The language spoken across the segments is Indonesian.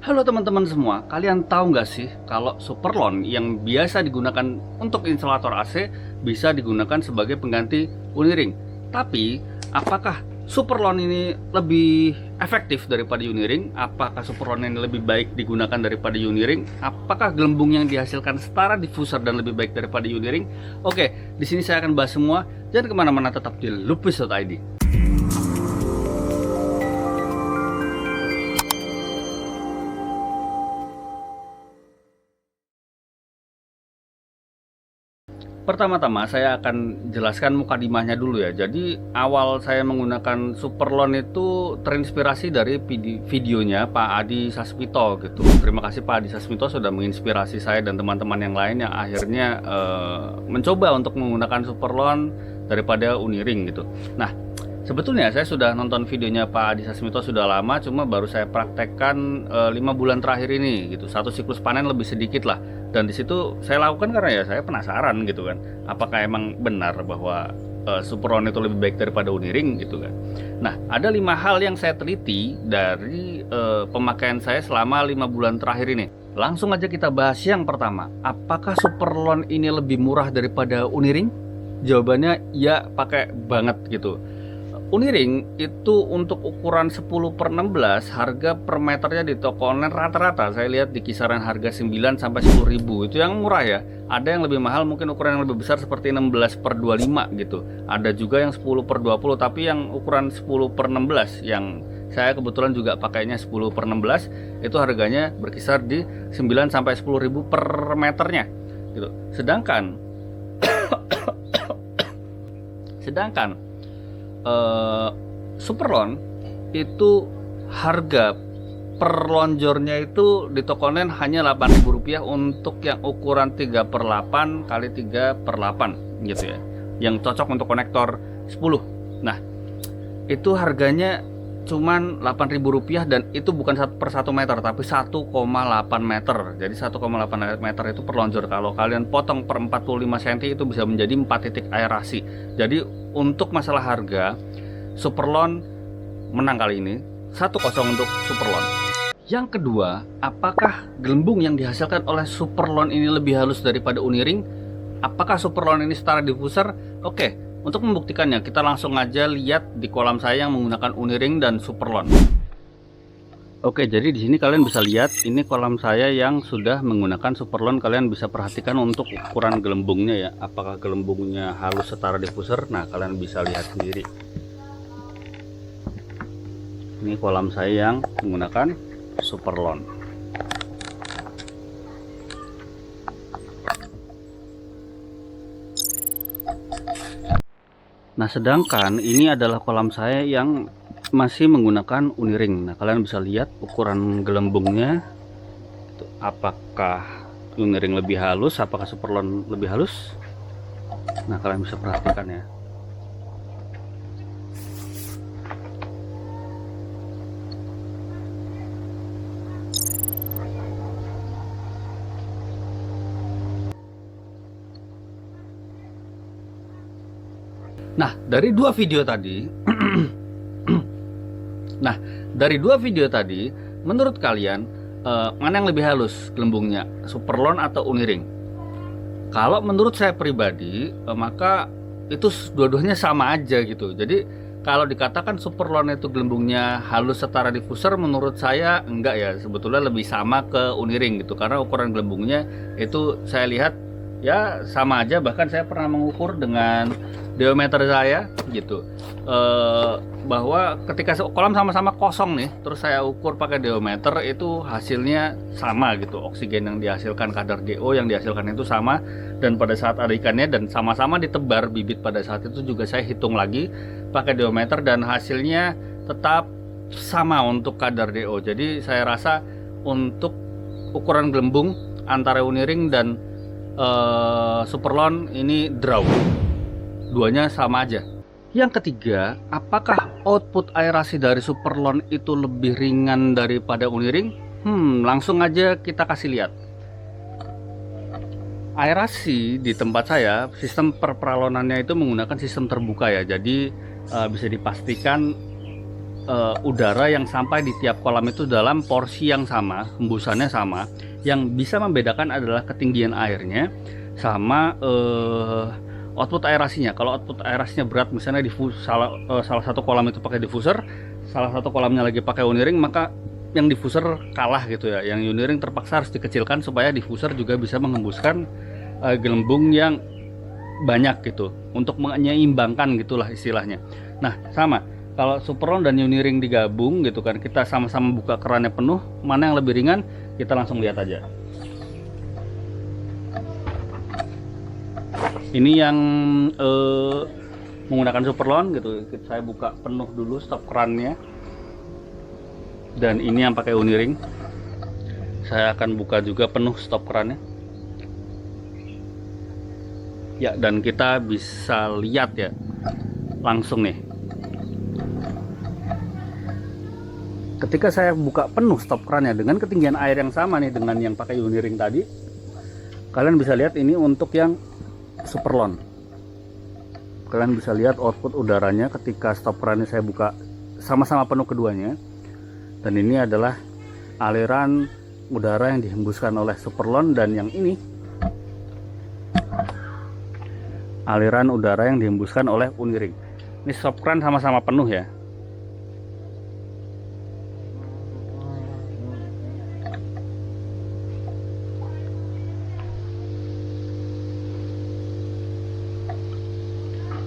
Halo teman-teman semua, kalian tahu nggak sih kalau Superlon yang biasa digunakan untuk instalator AC bisa digunakan sebagai pengganti Uniring? Tapi, apakah Superlon ini lebih efektif daripada Uniring? Apakah Superlon ini lebih baik digunakan daripada Uniring? Apakah gelembung yang dihasilkan setara diffuser dan lebih baik daripada Uniring? Oke, di sini saya akan bahas semua. Jangan kemana-mana, tetap di Lupis.id. Pertama-tama saya akan jelaskan mukadimahnya dulu ya. Jadi awal saya menggunakan Superlon itu terinspirasi dari videonya Pak Adi Sasmito gitu. Terima kasih Pak Adi Sasmito sudah menginspirasi saya dan teman-teman yang lain yang akhirnya mencoba untuk menggunakan Superlon daripada Uniring gitu. Nah, sebetulnya saya sudah nonton videonya Pak Adi Sasmito sudah lama, cuma baru saya praktekkan 5 bulan terakhir ini gitu. Satu siklus panen lebih sedikit lah. Dan di situ saya lakukan karena ya saya penasaran gitu kan. Apakah emang benar bahwa Superlon itu lebih baik daripada Uniring gitu kan. Nah, ada 5 hal yang saya teliti dari pemakaian saya selama 5 bulan terakhir ini. Langsung aja kita bahas yang pertama. Apakah Superlon ini lebih murah daripada Uniring? Jawabannya ya, pakai banget gitu. Uniring itu untuk ukuran 10/16 harga per meternya di toko online rata-rata saya lihat di kisaran harga 9 sampai 10 ribu. Itu yang murah ya. Ada yang lebih mahal, mungkin ukuran yang lebih besar seperti 16/25 gitu. Ada juga yang 10/20, tapi yang ukuran 10/16 yang saya kebetulan juga pakainya 10/16 itu harganya berkisar di 9 sampai 10 ribu per meternya gitu. Sedangkan Superlon itu harga per lonjornya itu di toko online hanya Rp8.000 untuk yang ukuran 3/8 kali 3/8 gitu ya, yang cocok untuk konektor 10. Nah, itu harganya cuman Rp8.000 dan itu bukan 1/1 meter tapi 1,8 meter. Jadi 1,8 meter itu per lonjor. Kalau kalian potong per 45 cm itu bisa menjadi 4 titik aerasi. Jadi untuk masalah harga, Superlon menang kali ini. 1-0 untuk Superlon. Yang kedua, apakah gelembung yang dihasilkan oleh Superlon ini lebih halus daripada Uniring? Apakah Superlon ini setara diffuser? Oke. Untuk membuktikannya, kita langsung aja lihat di kolam saya yang menggunakan Uniring dan Superlon. Oke, jadi di sini kalian bisa lihat ini kolam saya yang sudah menggunakan Superlon. Kalian bisa perhatikan untuk ukuran gelembungnya ya. Apakah gelembungnya halus setara diffuser? Nah, kalian bisa lihat sendiri. Ini kolam saya yang menggunakan Superlon. Nah, sedangkan ini adalah kolam saya yang masih menggunakan Uniring. Nah, kalian bisa lihat ukuran gelembungnya. Apakah Uniring lebih halus, apakah Superlon lebih halus? Nah, kalian bisa perhatikan ya. Nah, dari dua video tadi menurut kalian mana yang lebih halus gelembungnya, Superlon atau Uniring? Kalau menurut saya pribadi, maka itu dua-duanya sama aja gitu. Jadi kalau dikatakan Superlon itu gelembungnya halus setara diffuser, menurut saya enggak ya, sebetulnya lebih sama ke Uniring gitu. Karena ukuran gelembungnya itu saya lihat ya sama aja, bahkan saya pernah mengukur dengan diometer saya gitu, bahwa ketika kolam sama-sama kosong nih, terus saya ukur pakai diometer, itu hasilnya sama gitu. Oksigen yang dihasilkan, kadar DO yang dihasilkan itu sama, dan pada saat ada ikannya dan sama-sama ditebar bibit pada saat itu juga saya hitung lagi pakai diometer dan hasilnya tetap sama untuk kadar DO. Jadi saya rasa untuk ukuran gelembung antara Uniring dan Superlon ini draw, duanya sama aja. Yang ketiga, apakah output aerasi dari Superlon itu lebih ringan daripada Uniring? Langsung aja kita kasih lihat. Aerasi di tempat saya, sistem perpralonannya itu menggunakan sistem terbuka ya. Jadi bisa dipastikan udara yang sampai di tiap kolam itu dalam porsi yang sama, hembusannya sama. Yang bisa membedakan adalah ketinggian airnya sama output aerasinya. Kalau output aerasinya berat, misalnya salah satu kolam itu pakai diffuser, salah satu kolamnya lagi pakai uniring, maka yang diffuser kalah gitu ya. Yang uniring terpaksa harus dikecilkan supaya diffuser juga bisa menghembuskan gelembung yang banyak gitu, untuk menyeimbangkan gitulah istilahnya. Nah, sama kalau superlon dan uniring digabung gitu kan, kita sama-sama buka kerannya penuh, mana yang lebih ringan, kita langsung lihat aja. Ini yang menggunakan superlon gitu, saya buka penuh dulu stop kerannya. Dan ini yang pakai uniring, saya akan buka juga penuh stop kerannya. Ya, dan kita bisa lihat ya langsung nih, ketika saya buka penuh stop kerannya dengan ketinggian air yang sama nih dengan yang pakai uniring tadi, kalian bisa lihat ini untuk yang superlon. Kalian bisa lihat output udaranya ketika stop kerannya saya buka sama-sama penuh keduanya. Dan ini adalah aliran udara yang dihembuskan oleh superlon, dan yang ini aliran udara yang dihembuskan oleh uniring. Ini stop keran sama-sama penuh ya.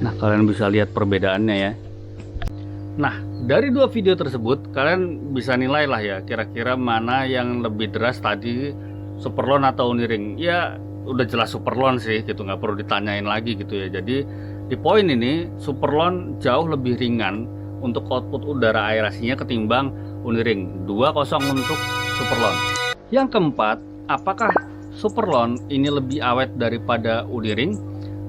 Nah, kalian bisa lihat perbedaannya ya. Nah, dari dua video tersebut kalian bisa nilai lah ya, kira-kira mana yang lebih deras tadi, superlon atau uniring. Ya udah jelas superlon sih gitu, nggak perlu ditanyain lagi gitu ya. Jadi di poin ini superlon jauh lebih ringan untuk output udara aerasinya ketimbang uniring. 2-0 untuk superlon. Yang keempat, apakah superlon ini lebih awet daripada uniring?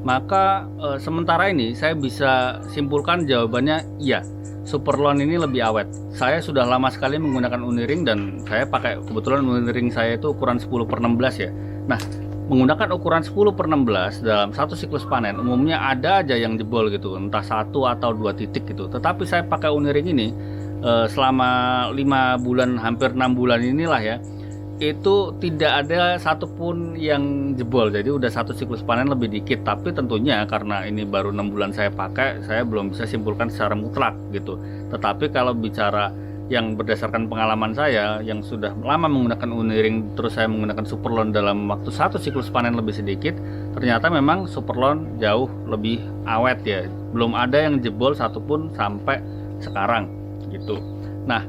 Maka sementara ini saya bisa simpulkan jawabannya iya, superlon ini lebih awet. Saya sudah lama sekali menggunakan uniring, dan saya pakai, kebetulan uniring saya itu ukuran 10/16 ya. Nah, menggunakan ukuran 10/16 dalam satu siklus panen umumnya ada aja yang jebol gitu, entah 1 atau 2 titik gitu. Tetapi saya pakai uniring ini selama 5 bulan, hampir 6 bulan inilah ya, itu tidak ada satupun yang jebol. Jadi udah satu siklus panen lebih dikit. Tapi tentunya karena ini baru 6 bulan saya pakai, saya belum bisa simpulkan secara mutlak gitu. Tetapi kalau bicara yang berdasarkan pengalaman saya yang sudah lama menggunakan uniring, terus saya menggunakan superlon dalam waktu satu siklus panen lebih sedikit, ternyata memang superlon jauh lebih awet ya. Belum ada yang jebol satupun sampai sekarang gitu. Nah,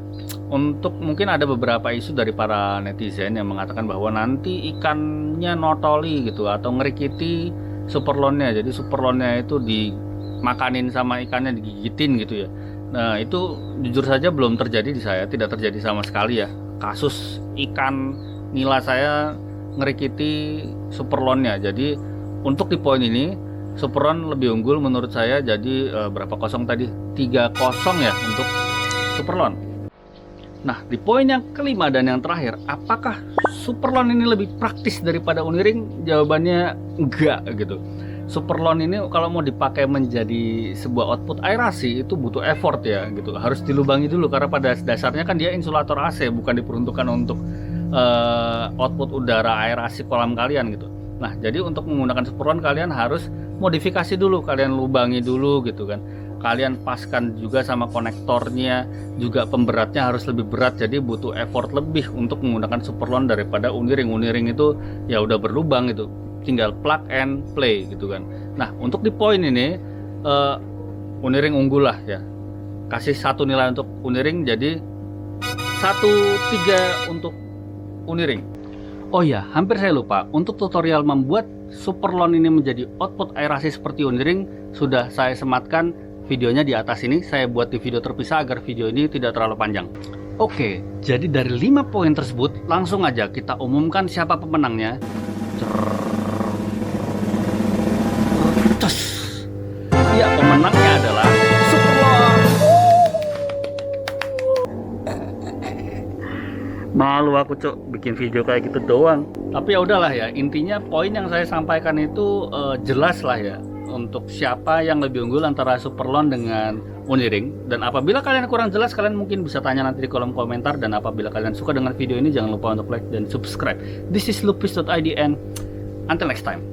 untuk mungkin ada beberapa isu dari para netizen yang mengatakan bahwa nanti ikannya notoli gitu atau ngerikiti superlonnya. Jadi superlonnya itu dimakanin sama ikannya, digigitin gitu ya. Nah, itu jujur saja belum terjadi di saya, tidak terjadi sama sekali ya. Kasus ikan nila saya ngerikiti superlonnya. Jadi untuk di poin ini superlon lebih unggul menurut saya. Jadi berapa kosong tadi? 3-0 ya untuk superlon. Nah, di poin yang kelima dan yang terakhir, apakah superlon ini lebih praktis daripada uniring? Jawabannya enggak gitu. Superlon ini kalau mau dipakai menjadi sebuah output aerasi itu butuh effort ya gitu. Harus dilubangi dulu karena pada dasarnya kan dia insulator AC, bukan diperuntukkan untuk output udara aerasi kolam kalian gitu. Nah, jadi untuk menggunakan superlon kalian harus modifikasi dulu, kalian lubangi dulu gitu kan. Kalian paskan juga sama konektornya, juga pemberatnya harus lebih berat, jadi butuh effort lebih untuk menggunakan superlon daripada uniring. Uniring itu ya udah berlubang gitu, tinggal plug and play gitu kan. Nah, untuk di poin ini uniring unggul lah ya. Kasih satu nilai untuk uniring, jadi 1-3 untuk uniring. Oh ya, hampir saya lupa, untuk tutorial membuat superlon ini menjadi output aerasi seperti uniring sudah saya sematkan videonya di atas ini. Saya buat di video terpisah agar video ini tidak terlalu panjang. Oke, jadi dari 5 poin tersebut langsung aja kita umumkan siapa pemenangnya. Ya, pemenangnya adalah superlon. Malu aku cok bikin video kayak gitu doang. Tapi ya udahlah ya, intinya poin yang saya sampaikan itu jelas lah ya, untuk siapa yang lebih unggul antara superlon dengan Uniring. Dan apabila kalian kurang jelas, kalian mungkin bisa tanya nanti di kolom komentar. Dan apabila kalian suka dengan video ini, jangan lupa untuk like dan subscribe. This is lupis.id and until next time.